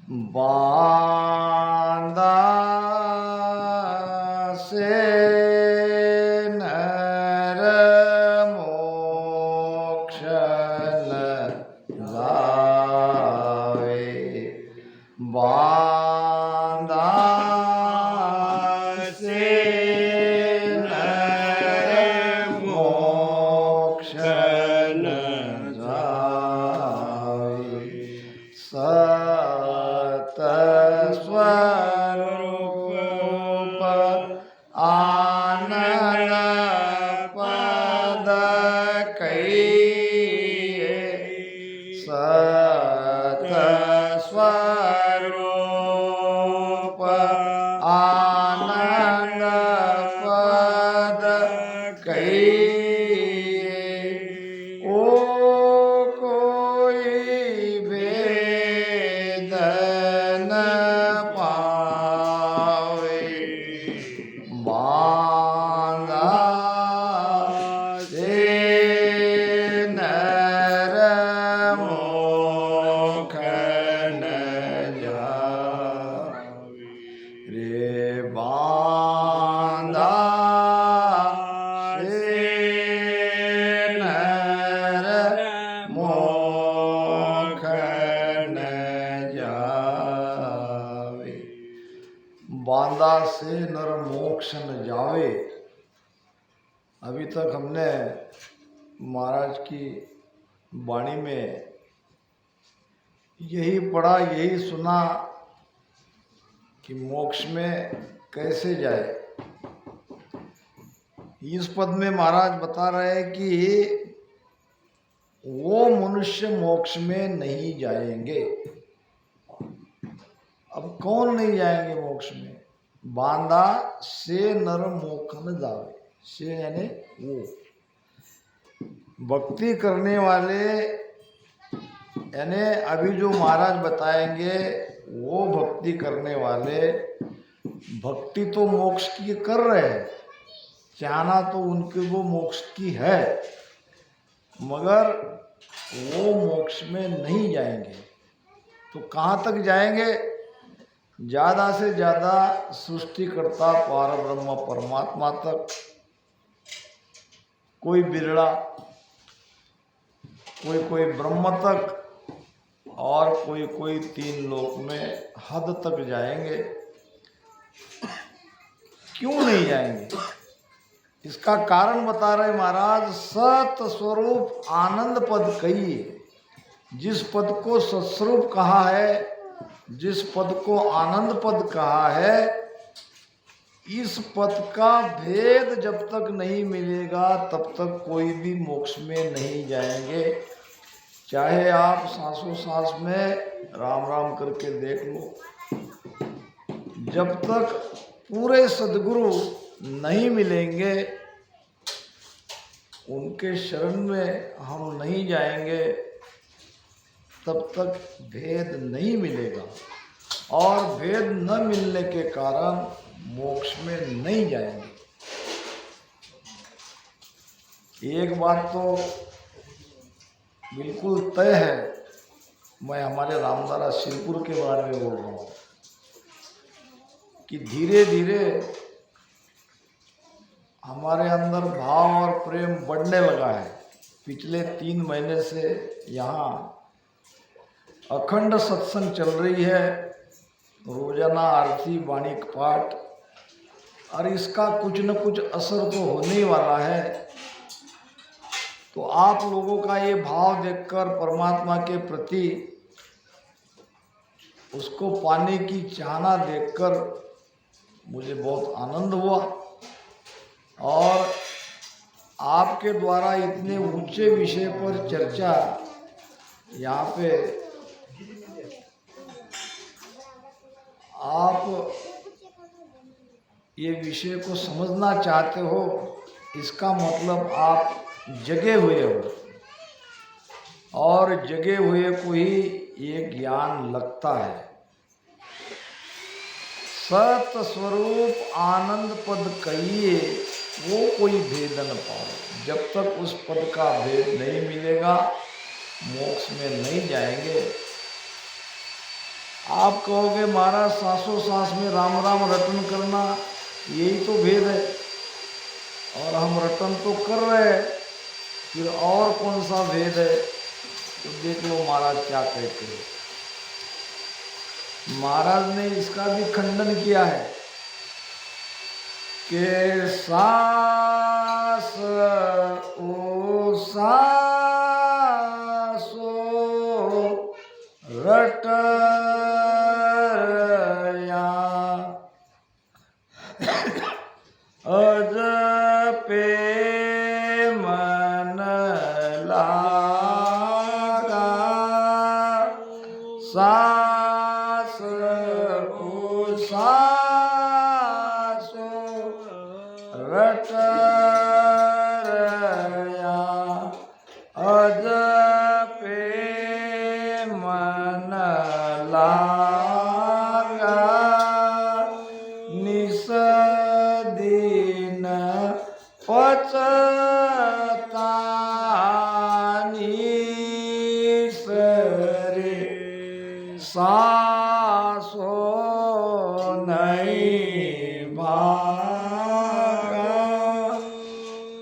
बांधा से नर मोक्ष न जावे। बांधा से नर मोक्ष न जावे। सत स्वरूप आनंद पद कहिए। सत स्वरूप आनंद पद कहिए। ओ कोई भेद न पावे। बांधा से नर मोक्ष न जावे। रे बांधा से नर मोक्ष न जावे। बांधा से नर मोक्ष न जावे। अभी तक हमने महाराज की वाणी में यही पढ़ा, यही सुना कि मोक्ष में कैसे जाए। इस पद में महाराज बता रहे हैं कि वो मनुष्य मोक्ष में नहीं जाएंगे। अब कौन नहीं जाएंगे मोक्ष में? बांधा से नर मोक्ष न जावे। से यानी वो भक्ति करने वाले, यानी अभी जो महाराज बताएंगे वो भक्ति करने वाले भक्ति तो मोक्ष की कर रहे हैं, चाहना तो उनके वो मोक्ष की है, मगर वो मोक्ष में नहीं जाएंगे। तो कहाँ तक जाएंगे? ज़्यादा से ज़्यादा सृष्टिकर्ता पारब्रह्म परमात्मा तक, कोई बिरला, कोई ब्रह्म तक, और कोई तीन लोक में हद तक जाएंगे। क्यों नहीं जाएंगे? इसका कारण बता रहे महाराज। सत स्वरूप आनंद पद कहिए। जिस पद को सत्स्वरूप कहा है, जिस पद को आनंद पद कहा है, इस पद का भेद जब तक नहीं मिलेगा तब तक कोई भी मोक्ष में नहीं जाएंगे। चाहे आप सांसों सांस में राम राम करके देख लो, जब तक पूरे सद्गुरु नहीं मिलेंगे, उनके शरण में हम नहीं जाएंगे, तब तक भेद नहीं मिलेगा। और भेद न मिलने के कारण मोक्ष में नहीं जाएंगे। एक बात तो बिल्कुल तय है, मैं हमारे रामदारा शिवपुर के बारे में बोल रहा हूँ कि धीरे धीरे हमारे अंदर भाव और प्रेम बढ़ने लगा है। पिछले 3 महीने से यहाँ अखंड सत्संग चल रही है, रोजाना आरती, वाणी पाठ, और इसका कुछ न कुछ असर तो होने ही वाला है। तो आप लोगों का ये भाव देखकर परमात्मा के प्रति उसको पाने की चाहना देखकर मुझे बहुत आनंद हुआ। और आपके द्वारा इतने ऊंचे विषय पर चर्चा यहाँ पे आप ये विषय को समझना चाहते हो, इसका मतलब आप जगे हुए हो, और जगे हुए को ही ये ज्ञान लगता है। सत स्वरूप आनंद पद कहिए, वो कोई भेद न पाओ। जब तक उस पद का भेद नहीं मिलेगा मोक्ष में नहीं जाएंगे। आप कहोगे महाराज सांसों सांस में राम राम रटन करना, यही तो भेद है। और हम रटन तो कर रहे हैं, फिर और कौन सा भेद है? तो देख लो महाराज क्या कहते हैं। महाराज ने इसका भी खंडन किया है कि सास ओ सासो रटया अजपे मन लागा सास ओ सासो रटया अजपे मन लागा निस दिन पचतानी सरे सासो नहीं भागा।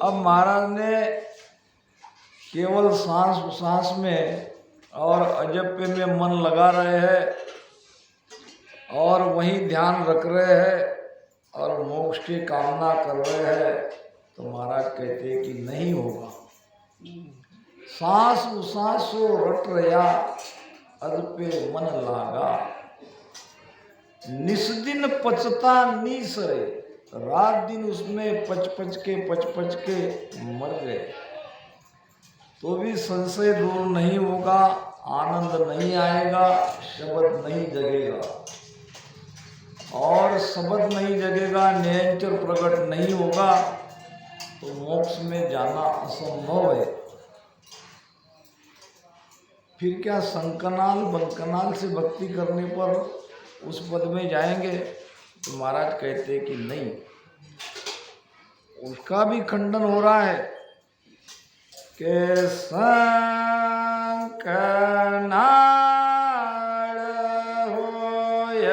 अब महाराज ने केवल सांस सांस में और अजप्य में मन लगा रहे हैं और वहीं ध्यान रख रहे हैं और मोक्ष की कामना कर रहे हैं, तो महाराज कहते हैं कि नहीं होगा। सांस सांसो रट रया अजपे मन लागा निस दिन पचता नीसरे, रात दिन उसमें पच पच के मर गए तो भी संशय दूर नहीं होगा, आनंद नहीं आएगा, शब्द नहीं जगेगा। और शब्द नहीं जगेगा, निरंतर प्रकट नहीं होगा तो मोक्ष में जाना असंभव है। फिर क्या संकनाल बंकनाल से भक्ति करने पर उस पद में जाएंगे? तो महाराज कहते हैं कि नहीं, उसका भी खंडन हो रहा है कि संकनाल होय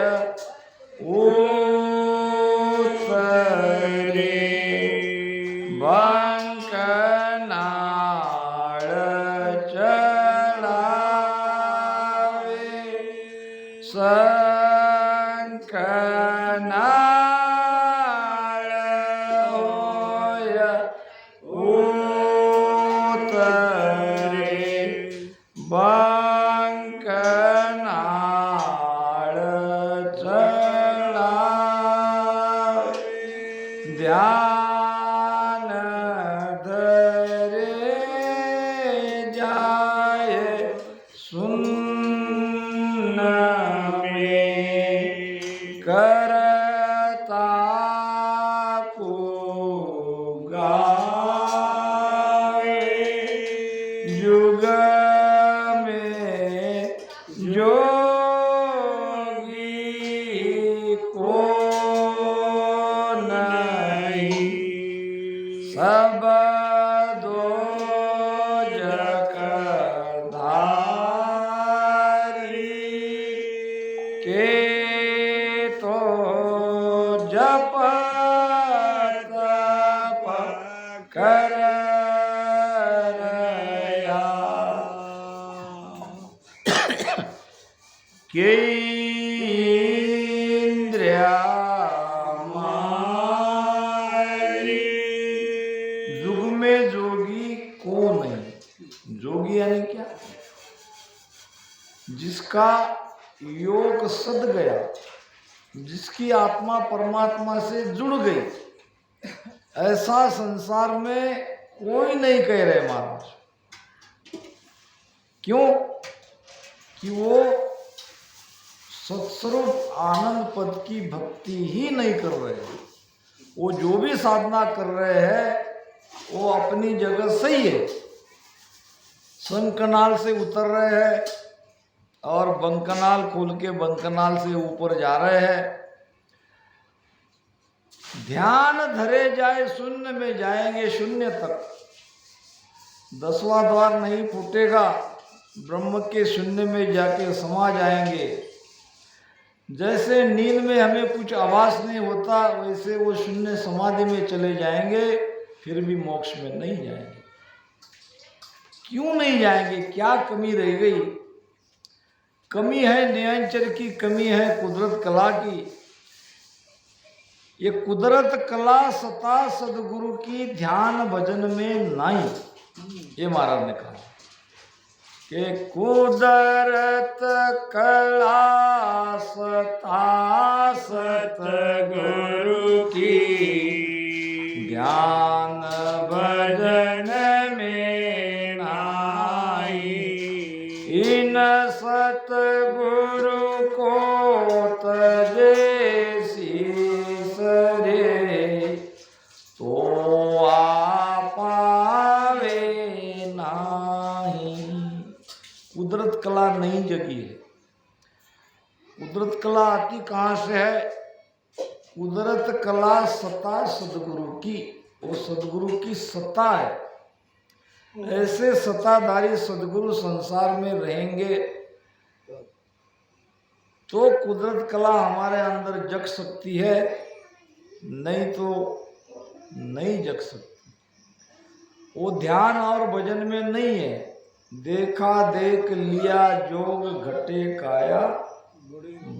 उत्तरे बंकनाल चढ़ावे संकनाल होय उत्तरे बंकनाल चढ़ावे ध्यान धरे जाए सुन्न में करता को गाए युग में जोगी को नहीं सब दो जगधारी के तो जप तप कर रया के इंद्रिया मारी। युग में जोगी को नहीं, जोगी यानी क्या? जिसका योग सद गया, जिसकी आत्मा परमात्मा से जुड़ गई, ऐसा संसार में कोई नहीं कह रहे महाराज। क्यों? कि वो सत्स्वरूप आनंद पद की भक्ति ही नहीं कर रहे हैं। वो जो भी साधना कर रहे हैं वो अपनी जगह सही है, संकनाल से उतर रहे हैं और बंकनाल खोल के बंकनाल से ऊपर जा रहे हैं। ध्यान धरे जाए शून्य में जाएंगे, शून्य तक। 10वां द्वार नहीं फूटेगा, ब्रह्म के शून्य में जाके समा जाएंगे। जैसे नींद में हमें कुछ आभास नहीं होता, वैसे वो शून्य समाधि में चले जाएंगे, फिर भी मोक्ष में नहीं जाएंगे। क्यों नहीं जाएंगे? क्या कमी रह गई? कमी है नियंचर की, कमी है कुदरत कला की। ये कुदरत कला सता सदगुरु की ध्यान भजन में नहीं। ये महाराज ने कहा कि कुदरत कला सता सतगुरु की ध्यान भजन में नाई। इन सतगुरु को तजे शीस रे, तो आ पावे नाही। कुदरत कला नहीं जगी है। कुदरत कला आती कहाँ से है? कुदरत कला सत्ता सदगुरु की, वो सदगुरु की सत्ता है। ऐसे सत्ताधारी सदगुरु संसार में रहेंगे तो कुदरत कला हमारे अंदर जग सकती है, नहीं तो नहीं जग सकती। वो ध्यान और भजन में नहीं है। देखा देख लिया जोग घटे काया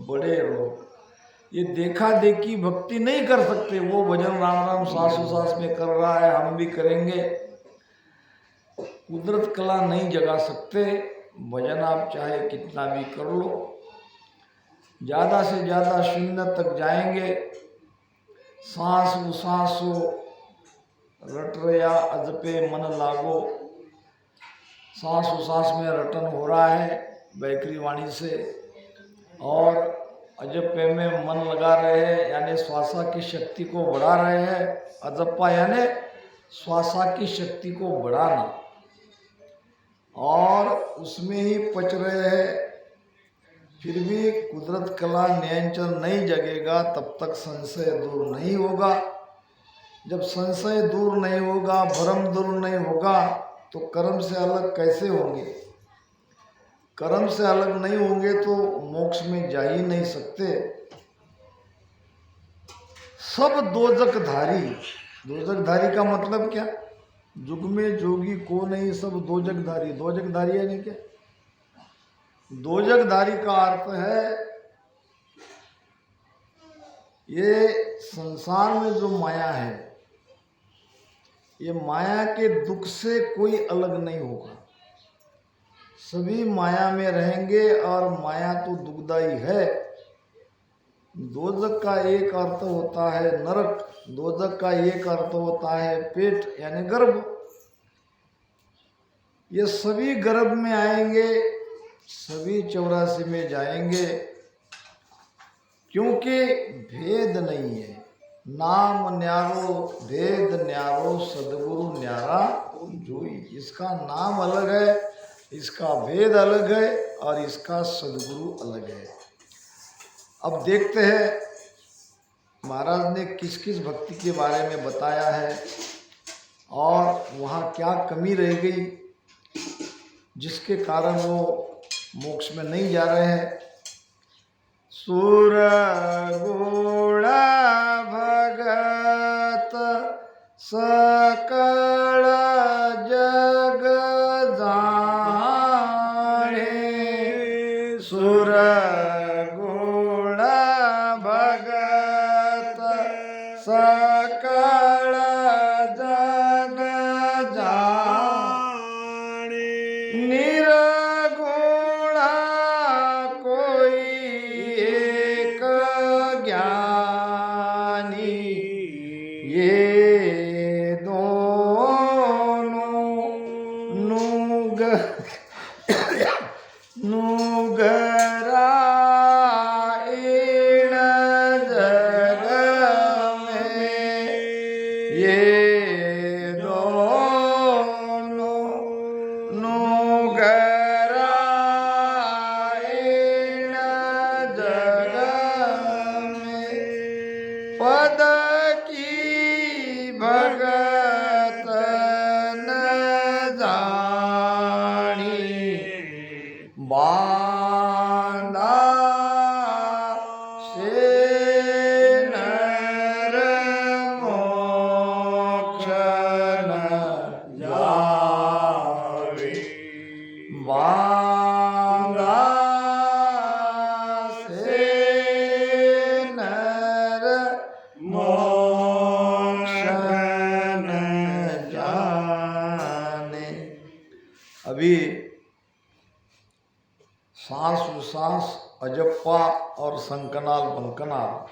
बड़े रोग। ये देखा देखी भक्ति नहीं कर सकते। वो भजन राम राम सासु सास में कर रहा है, हम भी करेंगे। कुदरत कला नहीं जगा सकते। भजन आप चाहे कितना भी कर लो, ज़्यादा से ज़्यादा शून्य तक जाएंगे। सांस उसासो रट रया अजपे मन लागो। सांस उसास में रटन हो रहा है बैकरी वाणी से, और अजप्पे में मन लगा रहे हैं, यानी श्वासा की शक्ति को बढ़ा रहे हैं। अजप्पा यानी श्वासा की शक्ति को बढ़ाना, और उसमें ही पच रहे हैं। फिर भी कुदरत कला नियंत्रण नहीं जगेगा, तब तक संशय दूर नहीं होगा। जब संशय दूर नहीं होगा, भ्रम दूर नहीं होगा, तो कर्म से अलग कैसे होंगे? कर्म से अलग नहीं होंगे तो मोक्ष में जा ही नहीं सकते। सब दोजकधारी। दोजकधारी का मतलब क्या? जुग में जोगी को नहीं, सब दोजकधारी। दोजकधारी यानी क्या? दोजकधारी का अर्थ है ये संसार में जो माया है, ये माया के दुख से कोई अलग नहीं होगा। सभी माया में रहेंगे, और माया तो दुखदाई है। दोजक का एक अर्थ होता है नरक, दोजक का एक अर्थ होता है पेट यानी गर्भ। ये सभी गर्भ में आएंगे, सभी 84 में जाएंगे, क्योंकि भेद नहीं है। नाम न्यारो भेद न्यारो सदगुरु न्यारा जोई। इसका नाम अलग है, इसका भेद अलग है, और इसका सदगुरु अलग है। अब देखते हैं महाराज ने किस किस भक्ति के बारे में बताया है, और वहाँ क्या कमी रह गई जिसके कारण वो मोक्ष में नहीं जा रहे हैं। सुर गुण भगत सकल जग जाने। सुर गुण भगत सकल जग जाने। निर्गुण कोई एक ज्ञानी। ये दोनों नुगरा। विश्वास अजप्पा और संकनाल बंकनाल,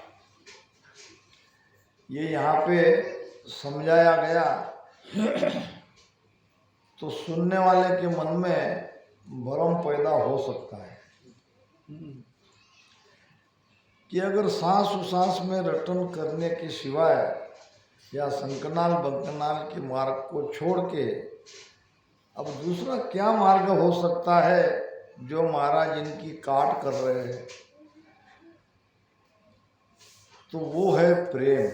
ये यहाँ पे समझाया गया। तो सुनने वाले के मन में भ्रम पैदा हो सकता है कि अगर सांस उसास में रटन करने के सिवाय या संकनाल बंकनाल के मार्ग को छोड़ के अब दूसरा क्या मार्ग हो सकता है जो महाराज इनकी काट कर रहे हैं, तो वो है प्रेम।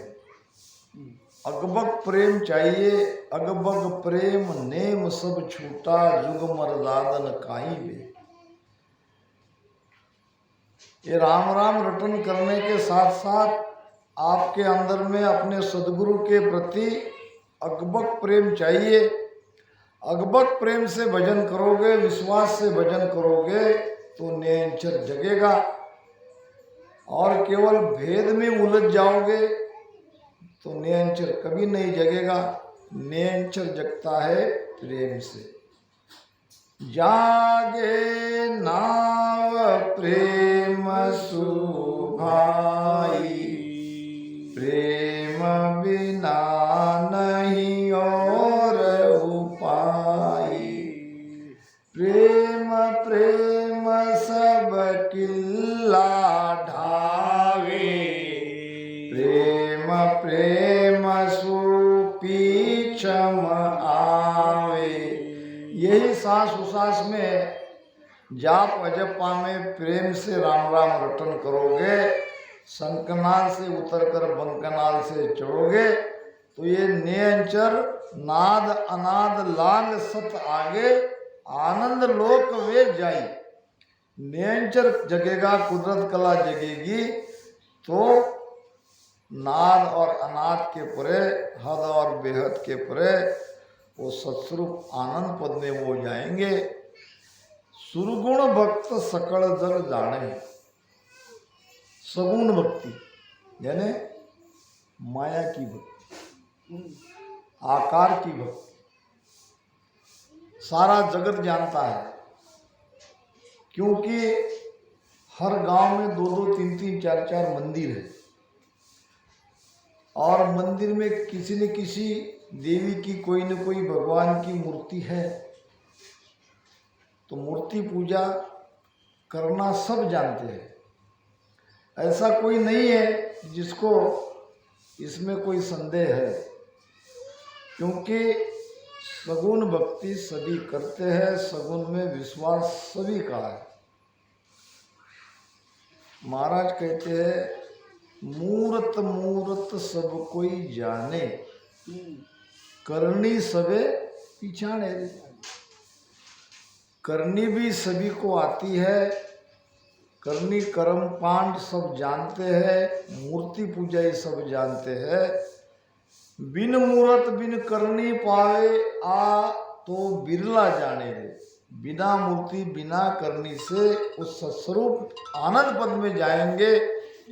अगबग प्रेम चाहिए, अगबग प्रेम नेम सब छूटा, जुग मर्दादन काई बे। ये राम राम रटन करने के साथ साथ आपके अंदर में अपने सदगुरु के प्रति अगबग प्रेम चाहिए। अगबग प्रेम से भजन करोगे, विश्वास से भजन करोगे तो नेंचर जगेगा। और केवल भेद में उलझ जाओगे तो नेंचर कभी नहीं जगेगा। नेंचर जगता है प्रेम से। जागे नाव प्रेम सुभाई, प्रेम बिना नहीं और उपाय। प्रेम प्रेम सब किल्ला ढावे, प्रेम प्रेम सुपीछम आवे। यही सांस उसास में, जाप अजप्पा में प्रेम से राम राम रटन करोगे, संकनाल से उतरकर बंकनाल से चढ़ोगे तो ये नेंचर नाद अनाद लांग सत आगे, आनंद लोक वे जाई। नेंचर जगेगा, कुदरत कला जगेगी तो नाद और अनाद के परे, हद और बेहद के परे वो सत्स्वरूप आनंद पद में वो जाएंगे। सुरगुण भक्त सकल जग जाने। सगुण भक्ति यानी माया की भक्ति, आकार की भक्ति, सारा जगत जानता है। क्योंकि हर गांव में 2-2, 3-3, 4-4 मंदिर है और मंदिर में किसी न किसी देवी की, कोई न कोई भगवान की मूर्ति है। तो मूर्ति पूजा करना सब जानते हैं। ऐसा कोई नहीं है जिसको इसमें कोई संदेह है, क्योंकि सगुण भक्ति सभी करते हैं, सगुण में विश्वास सभी का है। महाराज कहते हैं मूरत मूरत सब कोई जाने, करनी सबे पिछाड़े। करनी भी सभी को आती है, करनी कर्म कांड सब जानते हैं, मूर्ति पूजा ये सब जानते हैं। बिन मूरत बिन करनी पावे आ तो बिरला जाने दे। बिना मूर्ति बिना करनी से उस सत्स्वरूप आनंद पद में जाएंगे,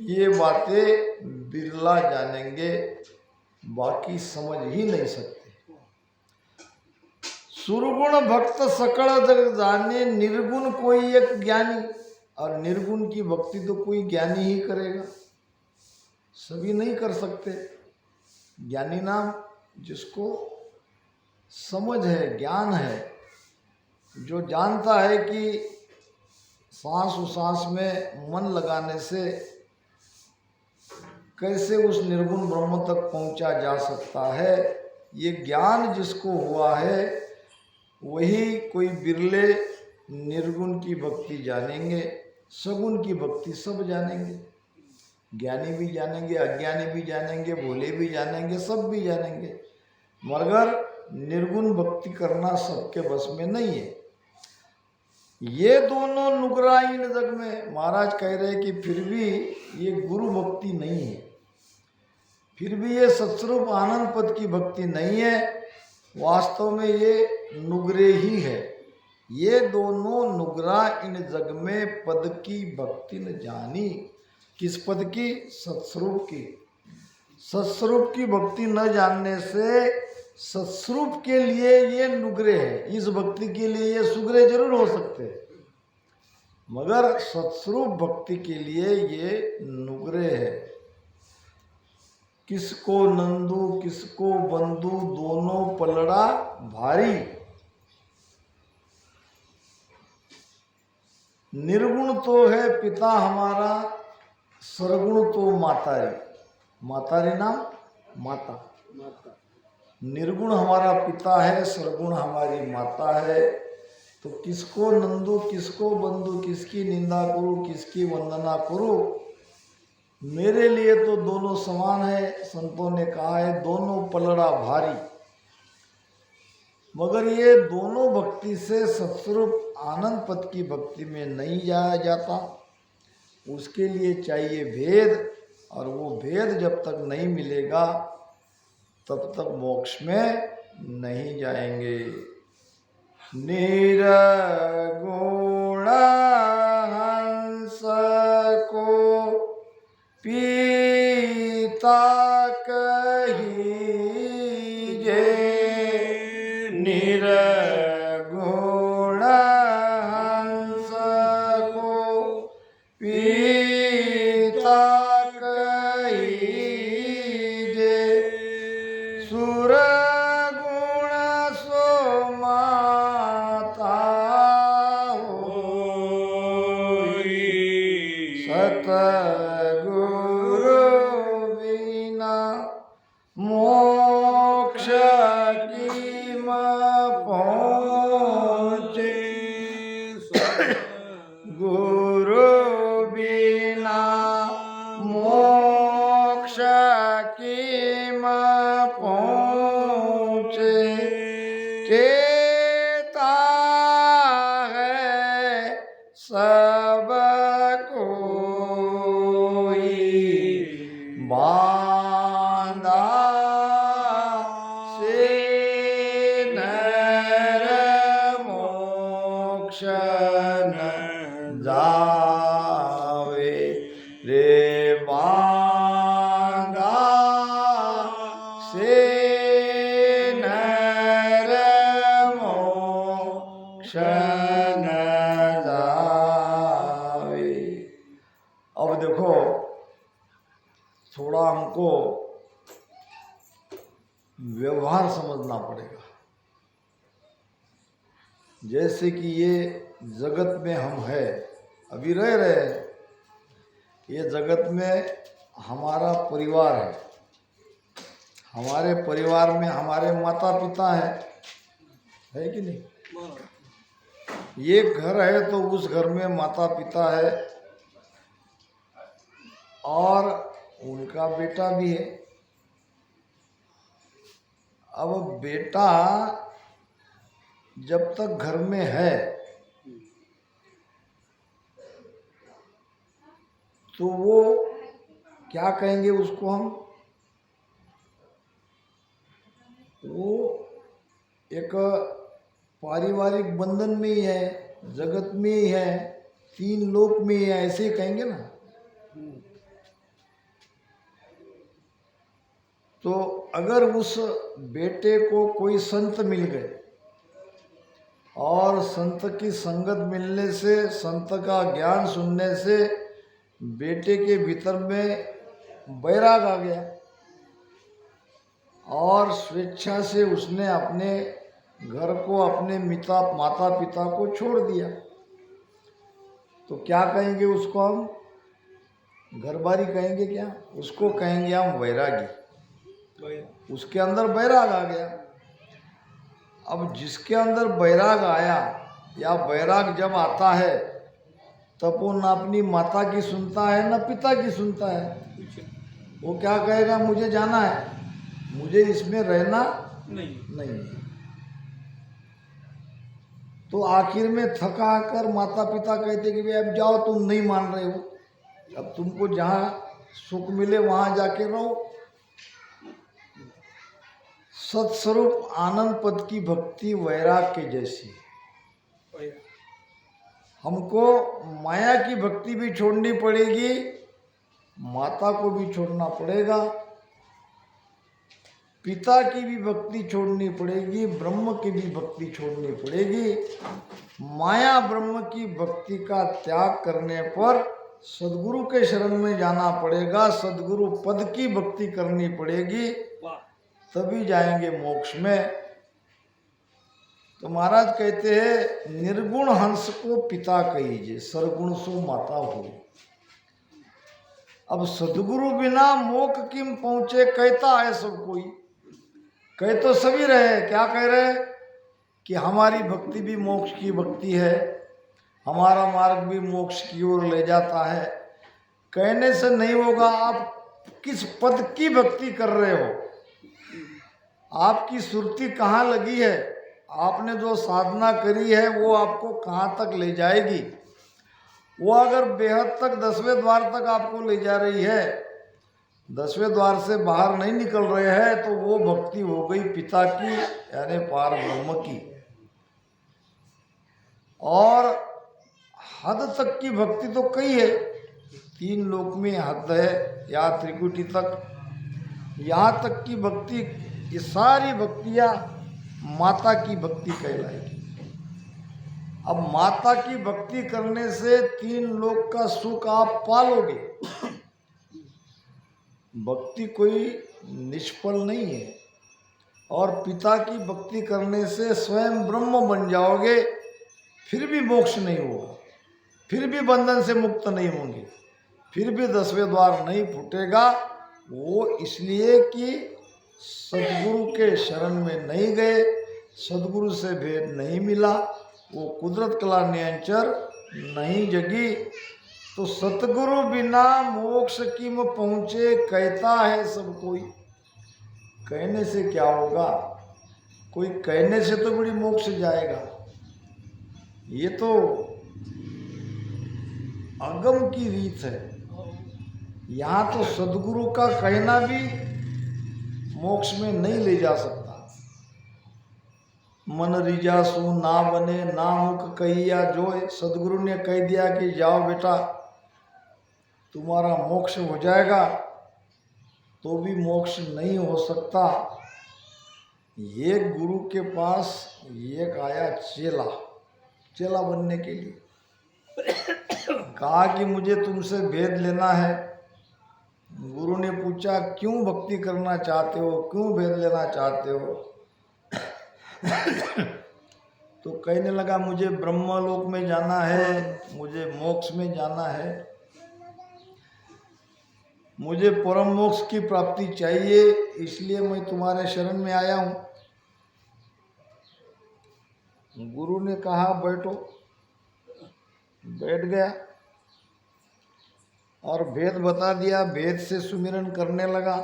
ये बातें बिरला जानेंगे, बाकी समझ ही नहीं सकते। सुरगुण भक्त सकल जग जाने, निर्गुण कोई एक ज्ञानी। और निर्गुण की भक्ति तो कोई ज्ञानी ही करेगा, सभी नहीं कर सकते। ज्ञानी नाम जिसको समझ है, ज्ञान है, जो जानता है कि सांस उसास में मन लगाने से कैसे उस निर्गुण ब्रह्म तक पहुंचा जा सकता है, ये ज्ञान जिसको हुआ है वही कोई बिरले निर्गुण की भक्ति जानेंगे। सगुण की भक्ति सब जानेंगे, ज्ञानी भी जानेंगे, अज्ञानी भी जानेंगे, भोले भी जानेंगे, सब भी जानेंगे, मगर निर्गुण भक्ति करना सबके बस में नहीं है। ये दोनों नुकरा इन जग में। महाराज कह रहे कि फिर भी ये गुरु भक्ति नहीं है, फिर भी ये सत्स्वरूप आनंद पद की भक्ति नहीं है, वास्तव में ये नुगरे ही है। ये दोनों नुगरा इन जग में पद की भक्ति न जानी। किस पद की? सत्स्वरूप की। सत्स्वरूप की भक्ति न जानने से सत्स्वरूप के लिए ये नुगरे है, इस भक्ति के लिए ये सुगरे जरूर हो सकते हैं, मगर सत्स्वरूप भक्ति के लिए ये नुगरे है। किसको नंदू किसको बंधु दोनों पलड़ा भारी। निर्गुण तो है पिता हमारा, सरगुण तो मातारी। मातारी नाम माता। निर्गुण हमारा पिता है, सरगुण हमारी माता है। तो किसको नंदू किसको बंधु, किसकी निंदा करूं किसकी वंदना करूं। मेरे लिए तो दोनों समान है। संतों ने कहा है दोनों पलड़ा भारी। मगर ये दोनों भक्ति से सत्स्वरूप आनंद पद की भक्ति में नहीं जाया जाता। उसके लिए चाहिए भेद, और वो भेद जब तक नहीं मिलेगा तब तक मोक्ष में नहीं जाएंगे। निर्गुण हंस को पीता कहिजे, निर्गुण हंस को पीता कहिजे। सुर गुण सो माता होई, सतगुरु बिना मोक्ष की पहुँचे। गुरु बिना मोक्ष की पहुँचे। केता है सब कोई, बांधा से नर मोक्ष न जावे रे। बांधा से नर मोक्ष न जावे। अब देखो थोड़ा हमको व्यवहार समझना पड़ेगा। जैसे कि ये जगत में हम है, अभी रह रहे हैं, ये जगत में हमारा परिवार है। हमारे परिवार में हमारे माता पिता है कि नहीं। ये घर है तो उस घर में माता पिता है और उनका बेटा भी है। अब बेटा जब तक घर में है तो वो क्या कहेंगे उसको हम, वो एक पारिवारिक बंधन में ही है, जगत में ही है, तीन लोक में ही है, ऐसे ही कहेंगे ना। तो अगर उस बेटे को कोई संत मिल गए और संत की संगत मिलने से, संत का ज्ञान सुनने से बेटे के भीतर में वैराग आ गया और स्वेच्छा से उसने अपने घर को, अपने माता पिता को छोड़ दिया, तो क्या कहेंगे उसको हम, घरबारी कहेंगे क्या, उसको कहेंगे हम वैरागी। उसके अंदर वैराग आ गया। अब जिसके अंदर वैराग आया या वैराग जब आता है तब वो ना अपनी माता की सुनता है ना पिता की सुनता है। वो क्या कहेगा, मुझे जाना है, मुझे इसमें रहना नहीं। तो आखिर में थका कर माता पिता कहते कि भाई अब जाओ, तुम नहीं मान रहे हो, अब तुमको जहाँ सुख मिले वहाँ जाके रहो। सत्स्वरूप आनंद पद की भक्ति वैराग के जैसी। हमको माया की भक्ति भी छोड़नी पड़ेगी, माता को भी छोड़ना पड़ेगा, पिता की भी भक्ति छोड़नी पड़ेगी, ब्रह्म की भी भक्ति छोड़नी पड़ेगी। माया ब्रह्म की भक्ति का त्याग करने पर सदगुरु के शरण में जाना पड़ेगा, सदगुरु पद की भक्ति करनी पड़ेगी, तभी जाएंगे मोक्ष में। तो महाराज कहते हैं निर्गुण हंस को पिता कहीजे, सरगुण सो माता हो। अब सदगुरु बिना मोक्ष किम पहुंचे कहता है सब कोई, कह तो सभी रहे, क्या कह रहे कि हमारी भक्ति भी मोक्ष की भक्ति है, हमारा मार्ग भी मोक्ष की ओर ले जाता है। कहने से नहीं होगा। आप किस पद की भक्ति कर रहे हो, आपकी सुरती कहाँ लगी है, आपने जो साधना करी है वो आपको कहाँ तक ले जाएगी। वो अगर बेहद तक 10वें द्वार तक आपको ले जा रही है, 10वें द्वार से बाहर नहीं निकल रहे हैं, तो वो भक्ति हो गई पिता की, यानी पार ब्रह्म की। और हद तक की भक्ति तो कई है, 3 लोक में हद है, या त्रिकुटी तक, यहाँ तक की भक्ति, ये सारी भक्तियाँ माता की भक्ति कहलाएगी। अब माता की भक्ति करने से 3 लोक का सुख आप पालोगे। भक्ति कोई निष्फल नहीं है। और पिता की भक्ति करने से स्वयं ब्रह्म बन जाओगे, फिर भी मोक्ष नहीं होगा, फिर भी बंधन से मुक्त नहीं होंगे, फिर भी 10वें द्वार नहीं फूटेगा। वो इसलिए कि सदगुरु के शरण में नहीं गए, सदगुरु से भेद नहीं मिला, वो कुदरत कला नियंचर नहीं जगी। तो सतगुरु बिना मोक्ष की में पहुँचे कहता है सब कोई, कहने से क्या होगा, कोई कहने से तो बड़ी मोक्ष जाएगा। ये तो अगम की रीत है। यहाँ तो सदगुरु का कहना भी मोक्ष में नहीं ले जा सकता। मन रिजासु ना बने ना मुख कहिया जोय, सदगुरु ने कह दिया कि जाओ बेटा तुम्हारा मोक्ष हो जाएगा, तो भी मोक्ष नहीं हो सकता। एक गुरु के पास एक आया चेला बनने के लिए, कहा कि मुझे तुमसे भेद लेना है। गुरु ने पूछा क्यों भक्ति करना चाहते हो, क्यों भेद लेना चाहते हो? तो कहने लगा मुझे ब्रह्मलोक में जाना है, मुझे मोक्ष में जाना है, मुझे परम मोक्ष की प्राप्ति चाहिए, इसलिए मैं तुम्हारे शरण में आया हूँ। गुरु ने कहा बैठो, बैठ गया और भेद बता दिया, भेद से सुमिरन करने लगा।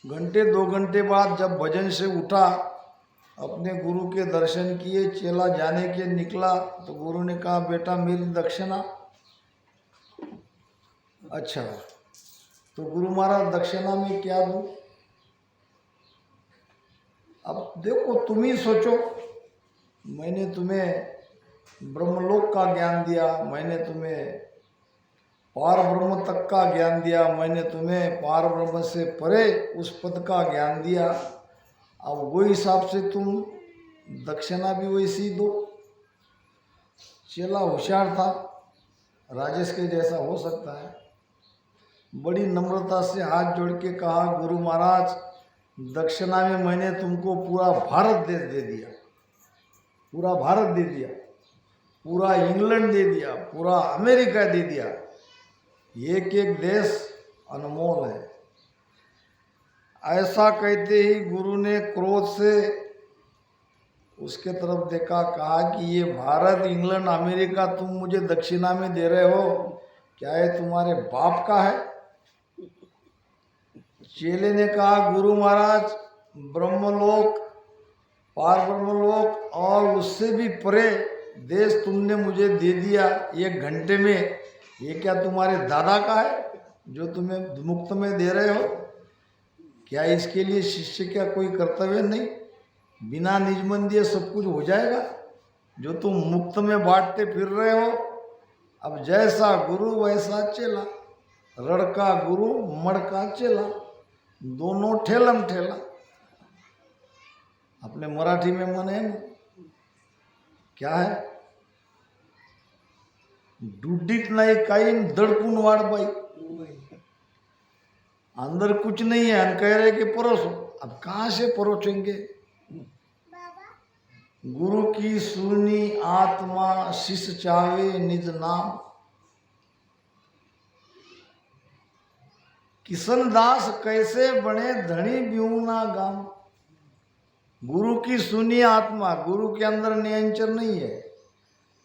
घंटे 2 घंटे बाद जब भजन से उठा, अपने गुरु के दर्शन किए, चेला जाने के निकला, तो गुरु ने कहा बेटा मेरी दक्षिणा। अच्छा, तो गुरु महाराज दक्षिणा में क्या दूं? अब देखो तुम ही सोचो, मैंने तुम्हें ब्रह्मलोक का ज्ञान दिया, मैंने तुम्हें पार ब्रह्म तक का ज्ञान दिया, मैंने तुम्हें पार ब्रह्म से परे उस पद का ज्ञान दिया। अब वो हिसाब से तुम दक्षिणा भी वैसी दो। चेला होशियार था, राजेश के जैसा हो सकता है। बड़ी नम्रता से हाथ जोड़ के कहा गुरु महाराज दक्षिणा में मैंने तुमको पूरा भारत देश दे दिया, पूरा भारत दे दिया, पूरा इंग्लैंड दे दिया, पूरा अमेरिका दे दिया। एक एक देश अनमोल है। ऐसा कहते ही गुरु ने क्रोध से उसके तरफ देखा, कहा कि ये भारत इंग्लैंड अमेरिका तुम मुझे दक्षिणा में दे रहे हो, क्या ये तुम्हारे बाप का है? चेले ने कहा गुरु महाराज ब्रह्मलोक, पार ब्रह्मलोक और उससे भी परे देश तुमने मुझे दे दिया 1 घंटे में, ये क्या तुम्हारे दादा का है जो तुम्हें मुक्त में दे रहे हो? क्या इसके लिए शिष्य का कोई कर्तव्य नहीं? बिना निजमन दिए सब कुछ हो जाएगा जो तुम मुक्त में बांटते फिर रहे हो। अब जैसा गुरु वैसा चेला, रड़ का गुरु मड़ का चेला। दोनों ठेलम ठेला। अपने मराठी में मन है ना, क्या है, डूडीत नहीं काइन दड़पुन वाड़ बाई। अंदर कुछ नहीं है, हम कह रहे कि परोसो। अब कहां से परोसेंगे? गुरु की सुनी आत्मा शिष चावे निज नाम। किशन दास कैसे बने धनी ब्यूना गाम। गुरु की सुनी आत्मा, गुरु के अंदर नियंत्रण नहीं है।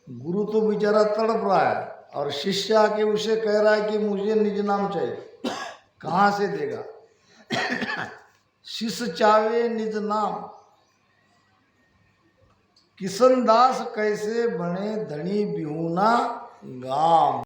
गुरु तो बेचारा तड़प रहा है और शिष्य आके उसे कह रहा है कि मुझे निज नाम चाहिए। कहां से देगा? शिष चावे निज नाम। किशन दास कैसे बने धनी बिहुना गाम।